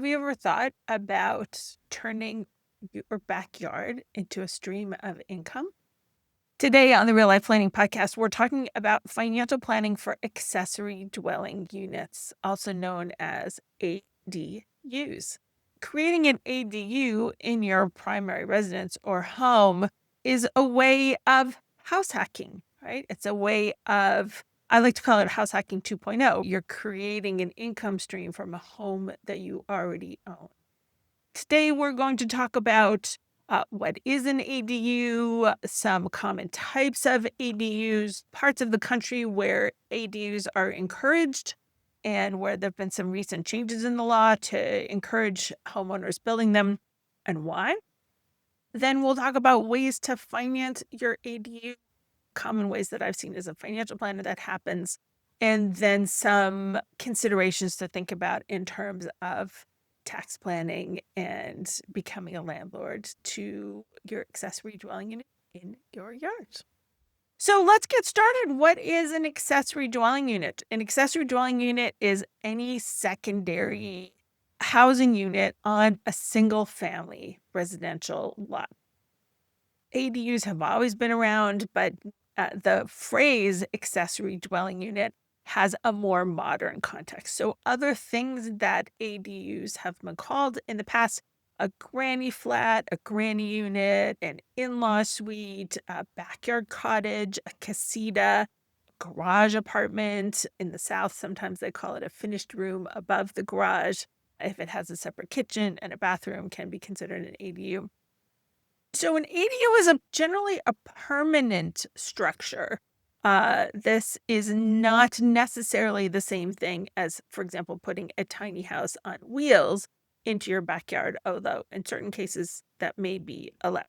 you ever thought about turning your backyard into a stream of income? Today on the Real Life Planning Podcast, we're talking about financial planning for accessory dwelling units, also known as ADUs. Creating an ADU in your primary residence or home is a way of house hacking, right? It's a way of, I like to call it house hacking 2.0. You're creating an income stream from a home that you already own. Today, we're going to talk about what is an ADU, some common types of ADUs, parts of the country where ADUs are encouraged, and where there have been some recent changes in the law to encourage homeowners building them, and why. Then we'll talk about ways to finance your ADU, common ways that I've seen as a financial planner that happens, and then some considerations to think about in terms of tax planning and becoming a landlord to your accessory dwelling unit in your yard. So let's get started. What is an accessory dwelling unit? An accessory dwelling unit is any secondary housing unit on a single family residential lot. ADUs have always been around, but the phrase accessory dwelling unit has a more modern context. So other things that ADUs have been called in the past: a granny flat, a granny unit, an in-law suite, a backyard cottage, a casita, garage apartment. In the South, sometimes they call it a finished room above the garage. If it has a separate kitchen and a bathroom, can be considered an ADU. So an ADU is generally a permanent structure. This is not necessarily the same thing as, for example, putting a tiny house on wheels into your backyard, although in certain cases that may be allowed.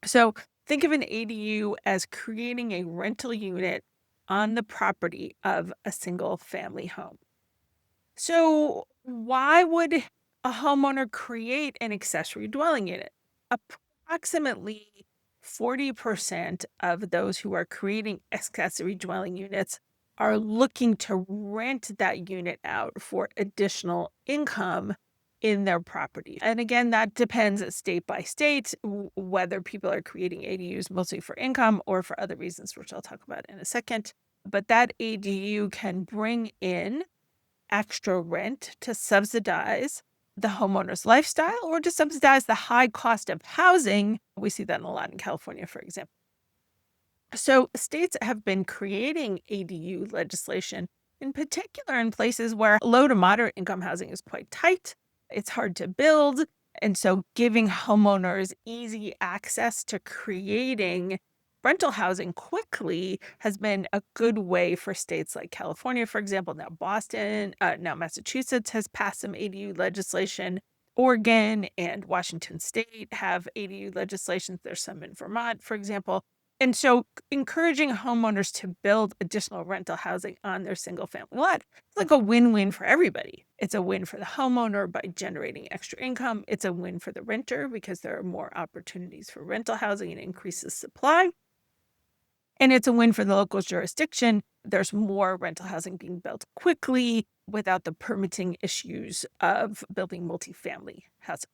So think of an ADU as creating a rental unit on the property of a single family home. So why would a homeowner create an accessory dwelling unit? Approximately 40% of those who are creating accessory dwelling units are looking to rent that unit out for additional income in their property. And again, that depends state by state, whether people are creating ADUs mostly for income or for other reasons, which I'll talk about in a second. But that ADU can bring in extra rent to subsidize the homeowner's lifestyle or to subsidize the high cost of housing. We see that a lot in California, for example. So states have been creating ADU legislation, in particular in places where low to moderate income housing is quite tight. It's hard to build. And so giving homeowners easy access to creating rental housing quickly has been a good way for states like California, for example. Now Boston, now Massachusetts has passed some ADU legislation. Oregon and Washington State have ADU legislation. There's some in Vermont, for example. And so encouraging homeowners to build additional rental housing on their single family lot, it's like a win-win for everybody. It's a win for the homeowner by generating extra income. It's a win for the renter because there are more opportunities for rental housing and increases supply. And it's a win for the local jurisdiction. There's more rental housing being built quickly without the permitting issues of building multifamily housing.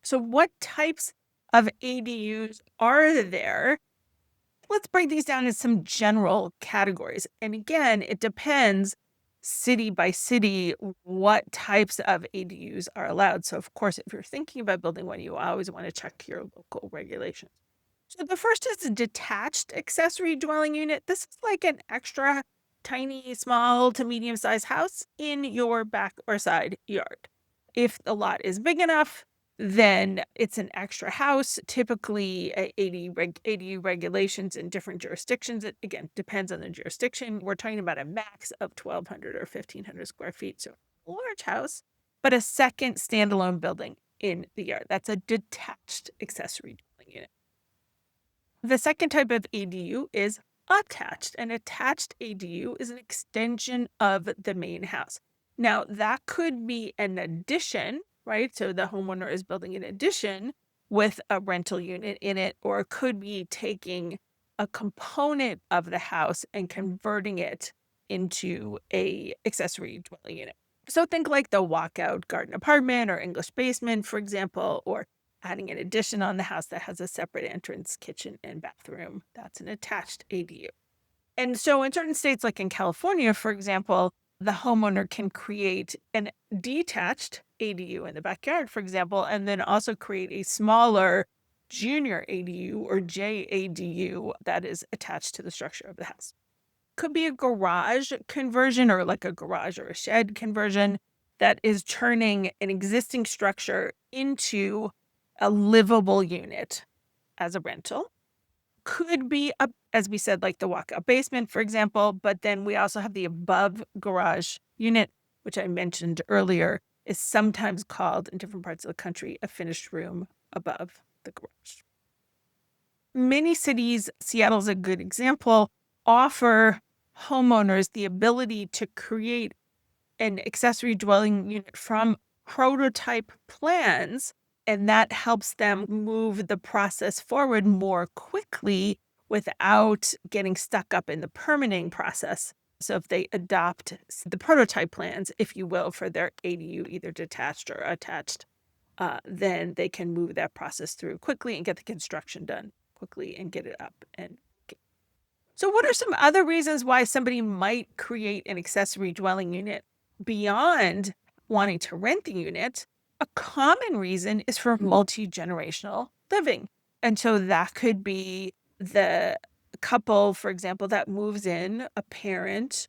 So what types of ADUs are there? Let's break these down into some general categories. And again, it depends city by city what types of ADUs are allowed. So of course, if you're thinking about building one, you always want to check your local regulations. So the first is a detached accessory dwelling unit. This is like an extra tiny, small to medium-sized house in your back or side yard. If the lot is big enough, then it's an extra house. Typically, ADU regulations in different jurisdictions. It, again, depends on the jurisdiction. We're talking about a max of 1,200 or 1,500 square feet. So a large house, but a second standalone building in the yard. That's a detached accessory dwelling unit. The second type of ADU is attached. An attached ADU is an extension of the main house. Now, that could be an addition, right? So the homeowner is building an addition with a rental unit in it, or it could be taking a component of the house and converting it into a accessory dwelling unit. So think like the walkout garden apartment or English basement, for example, or adding an addition on the house that has a separate entrance, kitchen, and bathroom. That's an attached ADU. And so in certain states, like in California, for example, the homeowner can create an detached ADU in the backyard, for example, and then also create a smaller junior ADU or JADU that is attached to the structure of the house. Could be a garage conversion or like a garage or a shed conversion that is turning an existing structure into a livable unit as a rental. Could be, as we said, like the walkout basement, for example, but then we also have the above garage unit, which I mentioned earlier, is sometimes called in different parts of the country a finished room above the garage. Many cities, Seattle's a good example, offer homeowners the ability to create an accessory dwelling unit from prototype plans, and that helps them move the process forward more quickly without getting stuck up in the permitting process. So if they adopt the prototype plans, if you will, for their ADU, either detached or attached, then they can move that process through quickly and get the construction done quickly and get it up. So what are some other reasons why somebody might create an accessory dwelling unit beyond wanting to rent the unit? A common reason is for multi-generational living. And so that could be the couple, for example, that moves in, a parent,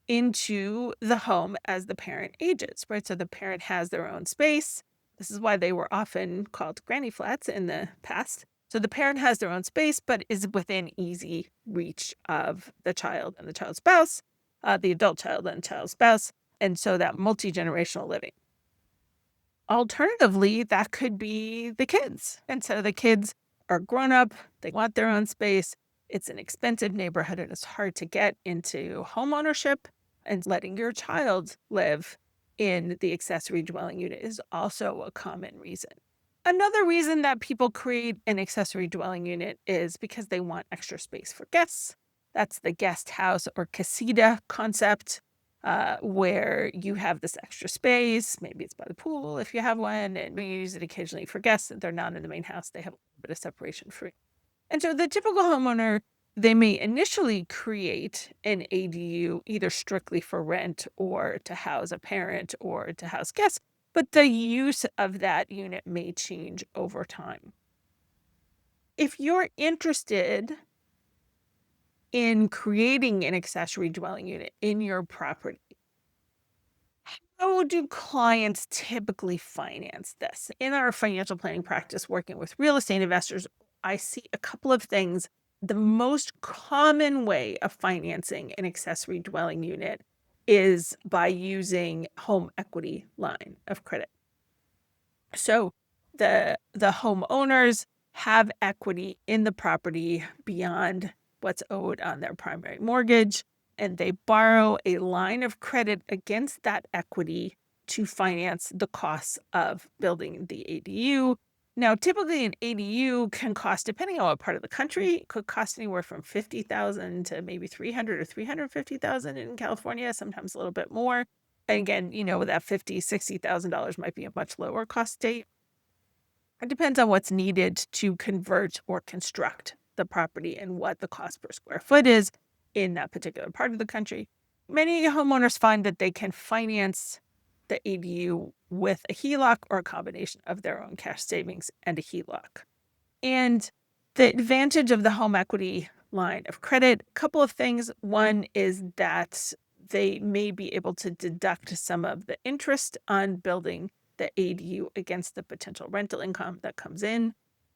into the home as the parent ages, right? So the parent has their own space. This is why they were often called granny flats in the past. So the parent has their own space, but is within easy reach of the child and the child's spouse, the adult child and child's spouse. And so that multi-generational living. Alternatively, that could be the kids. And so the kids are grown up, they want their own space. It's an expensive neighborhood and it's hard to get into home ownership, and letting your child live in the accessory dwelling unit is also a common reason. Another reason that people create an accessory dwelling unit is because they want extra space for guests. That's the guest house or casita concept, where you have this extra space. Maybe it's by the pool if you have one, and you use it occasionally for guests. They're not in the main house. They have a little bit of separation free. And so the typical homeowner, they may initially create an ADU either strictly for rent or to house a parent or to house guests, but the use of that unit may change over time. If you're interested in creating an accessory dwelling unit in your property, how do clients typically finance this? In our financial planning practice, working with real estate investors, I see a couple of things. The most common way of financing an accessory dwelling unit is by using home equity line of credit. So the homeowners have equity in the property beyond what's owed on their primary mortgage, and they borrow a line of credit against that equity to finance the costs of building the ADU. Now, typically an ADU can cost, depending on what part of the country, it could cost anywhere from $50,000 to maybe $300,000 or $350,000 in California, sometimes a little bit more. And again, that $50,000, $60,000 might be a much lower cost state. It depends on what's needed to convert or construct the property and what the cost per square foot is in that particular part of the country. Many homeowners find that they can finance the ADU with a HELOC or a combination of their own cash savings and a HELOC. And the advantage of the home equity line of credit, a couple of things. One is that they may be able to deduct some of the interest on building the ADU against the potential rental income that comes in.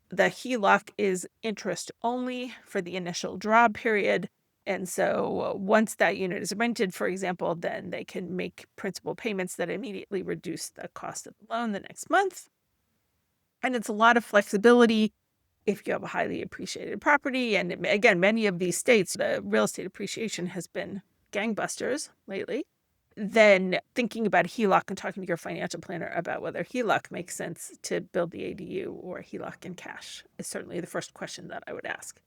The HELOC is interest only for the initial draw period. And so once that unit is rented, for example, then they can make principal payments that immediately reduce the cost of the loan the next month. And it's a lot of flexibility if you have a highly appreciated property. And again, many of these states, the real estate appreciation has been gangbusters lately. Then thinking about HELOC and talking to your financial planner about whether HELOC makes sense to build the ADU or HELOC in cash is certainly the first question that I would ask.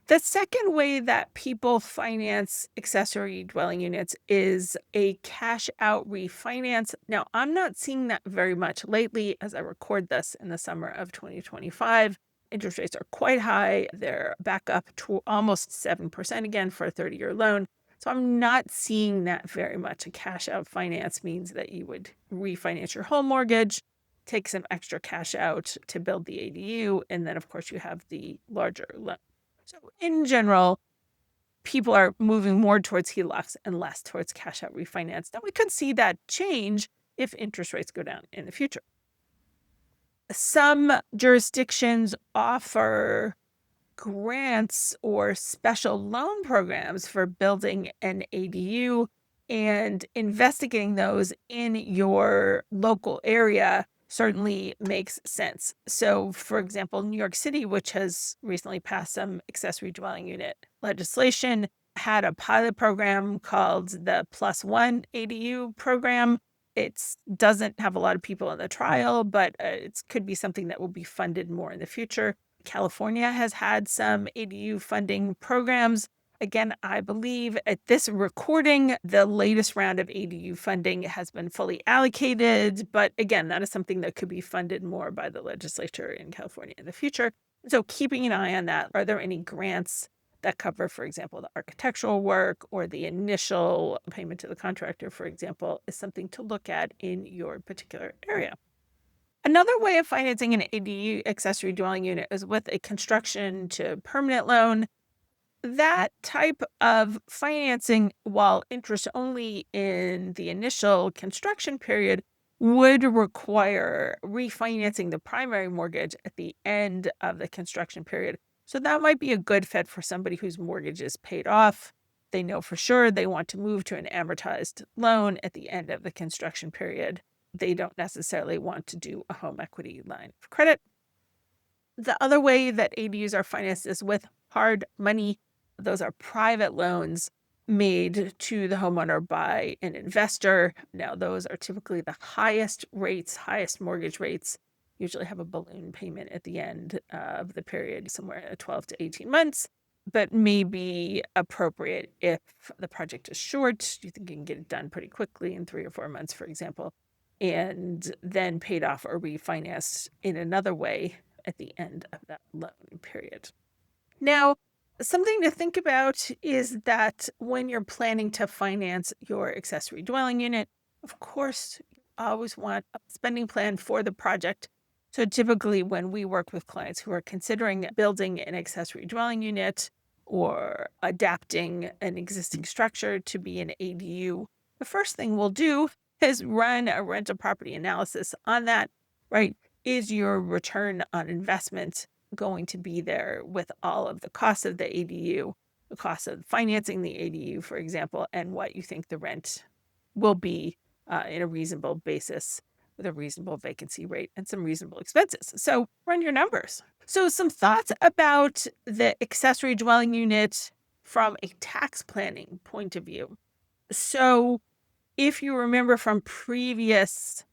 The second way that people finance accessory dwelling units is a cash out refinance. Now, I'm not seeing that very much lately as I record this in the summer of 2025. Interest rates are quite high. They're back up to almost 7% again for a 30-year loan. So I'm not seeing that very much. A cash out finance means that you would refinance your home mortgage, take some extra cash out to build the ADU, and then, of course, you have the larger loan. So in general, people are moving more towards HELOCs and less towards cash out refinance. Now we could see that change if interest rates go down in the future. Some jurisdictions offer grants or special loan programs for building an ADU, and investigating those in your local area certainly makes sense. So, for example, New York City, which has recently passed some accessory dwelling unit legislation, had a pilot program called the Plus One ADU program. It doesn't have a lot of people in the trial, but it could be something that will be funded more in the future. California has had some ADU funding programs. Again, I believe at this recording, the latest round of ADU funding has been fully allocated. But again, that is something that could be funded more by the legislature in California in the future. So keeping an eye on that. Are there any grants that cover, for example, the architectural work or the initial payment to the contractor, for example, is something to look at in your particular area. Another way of financing an ADU accessory dwelling unit is with a construction to permanent loan. That type of financing, while interest only in the initial construction period, would require refinancing the primary mortgage at the end of the construction period. So that might be a good fit for somebody whose mortgage is paid off. They know for sure they want to move to an amortized loan at the end of the construction period. They don't necessarily want to do a home equity line of credit. The other way that ADUs are financed is with hard money. Those are private loans made to the homeowner by an investor. Now, those are typically the highest rates, highest mortgage rates, usually have a balloon payment at the end of the period, somewhere in 12 to 18 months, but may be appropriate if the project is short. You think you can get it done pretty quickly in 3 or 4 months, for example, and then paid off or refinanced in another way at the end of that loan period. Now, something to think about is that when you're planning to finance your accessory dwelling unit, of course, you always want a spending plan for the project. So typically when we work with clients who are considering building an accessory dwelling unit or adapting an existing structure to be an ADU, the first thing we'll do is run a rental property analysis on that, right? Is your return on investment going to be there with all of the costs of the ADU, the cost of financing the ADU, for example, and what you think the rent will be in a reasonable basis with a reasonable vacancy rate and some reasonable expenses. So run your numbers. So some thoughts about the accessory dwelling unit from a tax planning point of view. So if you remember from previous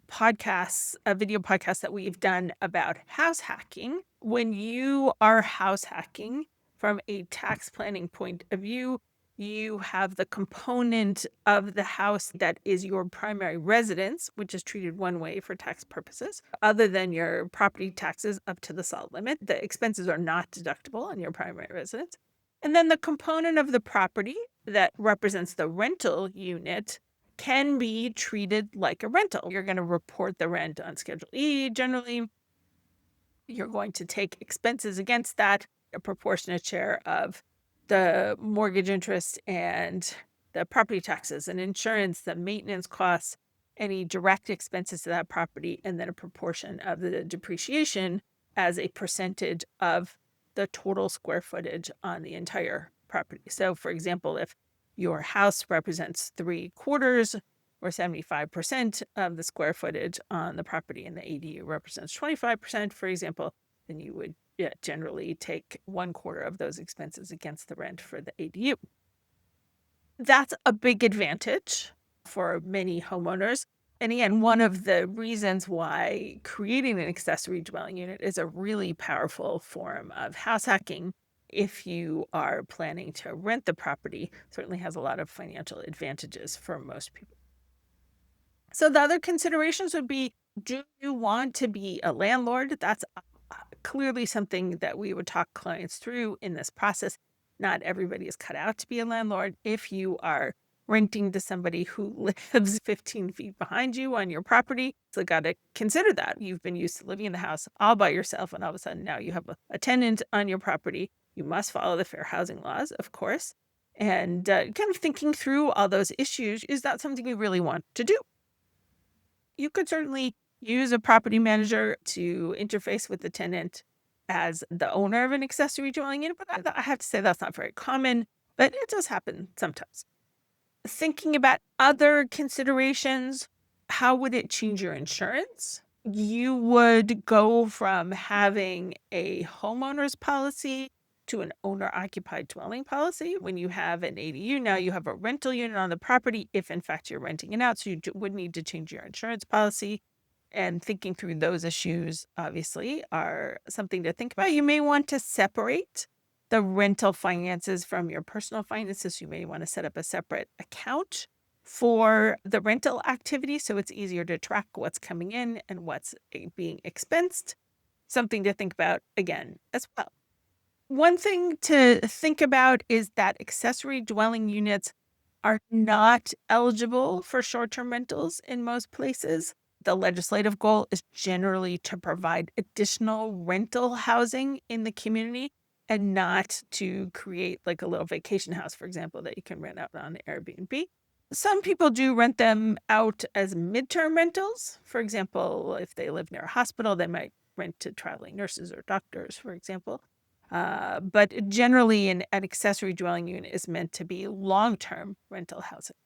podcasts, video podcasts that we've done about house hacking, when you are house hacking from a tax planning point of view, you have the component of the house that is your primary residence, which is treated one way for tax purposes, other than your property taxes up to the salt limit. The expenses are not deductible on your primary residence. And then the component of the property that represents the rental unit can be treated like a rental. You're going to report the rent on Schedule E generally. You're going to take expenses against that, a proportionate share of the mortgage interest and the property taxes and insurance, the maintenance costs, any direct expenses to that property, and then a proportion of the depreciation as a percentage of the total square footage on the entire property. So, for example, if your house represents 3/4 or 75% of the square footage on the property and the ADU represents 25%, for example, then you would generally take 1/4 of those expenses against the rent for the ADU. That's a big advantage for many homeowners. And again, one of the reasons why creating an accessory dwelling unit is a really powerful form of house hacking if you are planning to rent the property, certainly has a lot of financial advantages for most people. So the other considerations would be, do you want to be a landlord? That's clearly something that we would talk clients through in this process. Not everybody is cut out to be a landlord. If you are renting to somebody who lives 15 feet behind you on your property, so got to consider that. You've been used to living in the house all by yourself, and all of a sudden now you have a tenant on your property. You must follow the fair housing laws, of course. And kind of thinking through all those issues, is that something you really want to do? You could certainly use a property manager to interface with the tenant as the owner of an accessory dwelling unit, but I have to say that's not very common, but it does happen sometimes. Thinking about other considerations, how would it change your insurance? You would go from having a homeowner's policy to an owner-occupied dwelling policy. When you have an ADU, now you have a rental unit on the property, if in fact you're renting it out, so you would need to change your insurance policy. And thinking through those issues, obviously, are something to think about. You may want to separate the rental finances from your personal finances. You may want to set up a separate account for the rental activity so it's easier to track what's coming in and what's being expensed. Something to think about again as well. One thing to think about is that accessory dwelling units are not eligible for short-term rentals in most places. The legislative goal is generally to provide additional rental housing in the community and not to create like a little vacation house, for example, that you can rent out on Airbnb. Some people do rent them out as midterm rentals. For example, if they live near a hospital, they might rent to traveling nurses or doctors, for example. But generally, an accessory dwelling unit is meant to be long-term rental housing.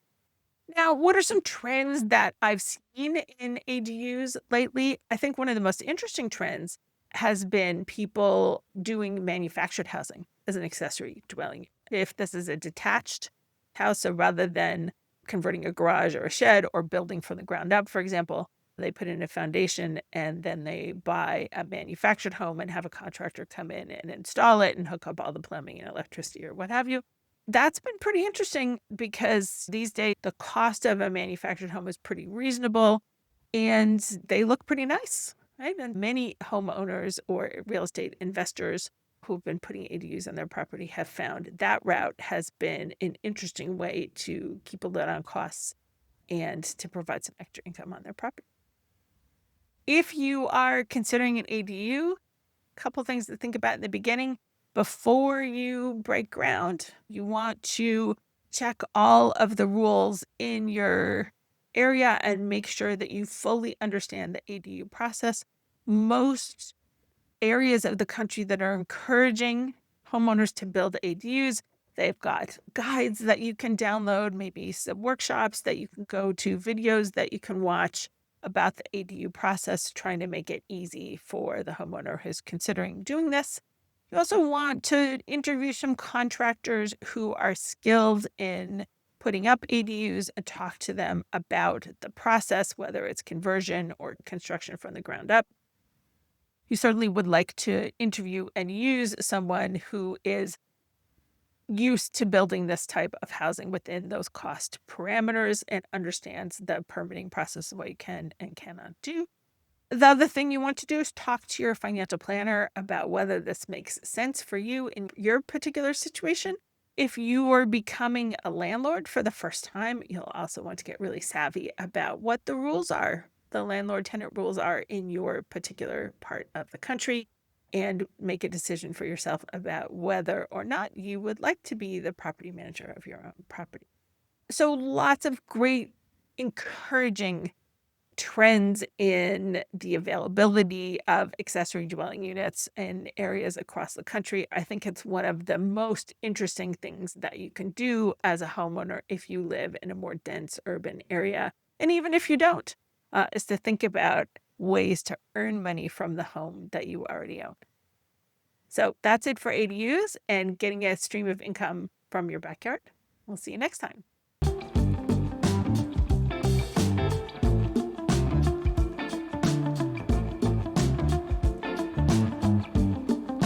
Now, what are some trends that I've seen in ADUs lately? I think one of the most interesting trends has been people doing manufactured housing as an accessory dwelling. If this is a detached house, so rather than converting a garage or a shed or building from the ground up, for example, they put in a foundation and then they buy a manufactured home and have a contractor come in and install it and hook up all the plumbing and electricity or what have you. That's been pretty interesting because these days the cost of a manufactured home is pretty reasonable and they look pretty nice, right? And many homeowners or real estate investors who've been putting ADUs on their property have found that route has been an interesting way to keep a lid on costs and to provide some extra income on their property. If you are considering an ADU, a couple things to think about in the beginning. Before you break ground, you want to check all of the rules in your area and make sure that you fully understand the ADU process. Most areas of the country that are encouraging homeowners to build ADUs, they've got guides that you can download, maybe some workshops that you can go to, videos that you can watch about the ADU process, trying to make it easy for the homeowner who's considering doing this. You also want to interview some contractors who are skilled in putting up ADUs and talk to them about the process, whether it's conversion or construction from the ground up. You certainly would like to interview and use someone who is used to building this type of housing within those cost parameters and understands the permitting process, what you can and cannot do. The other thing you want to do is talk to your financial planner about whether this makes sense for you in your particular situation. If you are becoming a landlord for the first time, you'll also want to get really savvy about what the rules are, the landlord-tenant rules are in your particular part of the country, and make a decision for yourself about whether or not you would like to be the property manager of your own property. So lots of great encouraging trends in the availability of accessory dwelling units in areas across the country. I think it's one of the most interesting things that you can do as a homeowner if you live in a more dense urban area. And even if you don't, is to think about ways to earn money from the home that you already own. So that's it for ADUs and getting a stream of income from your backyard. We'll see you next time.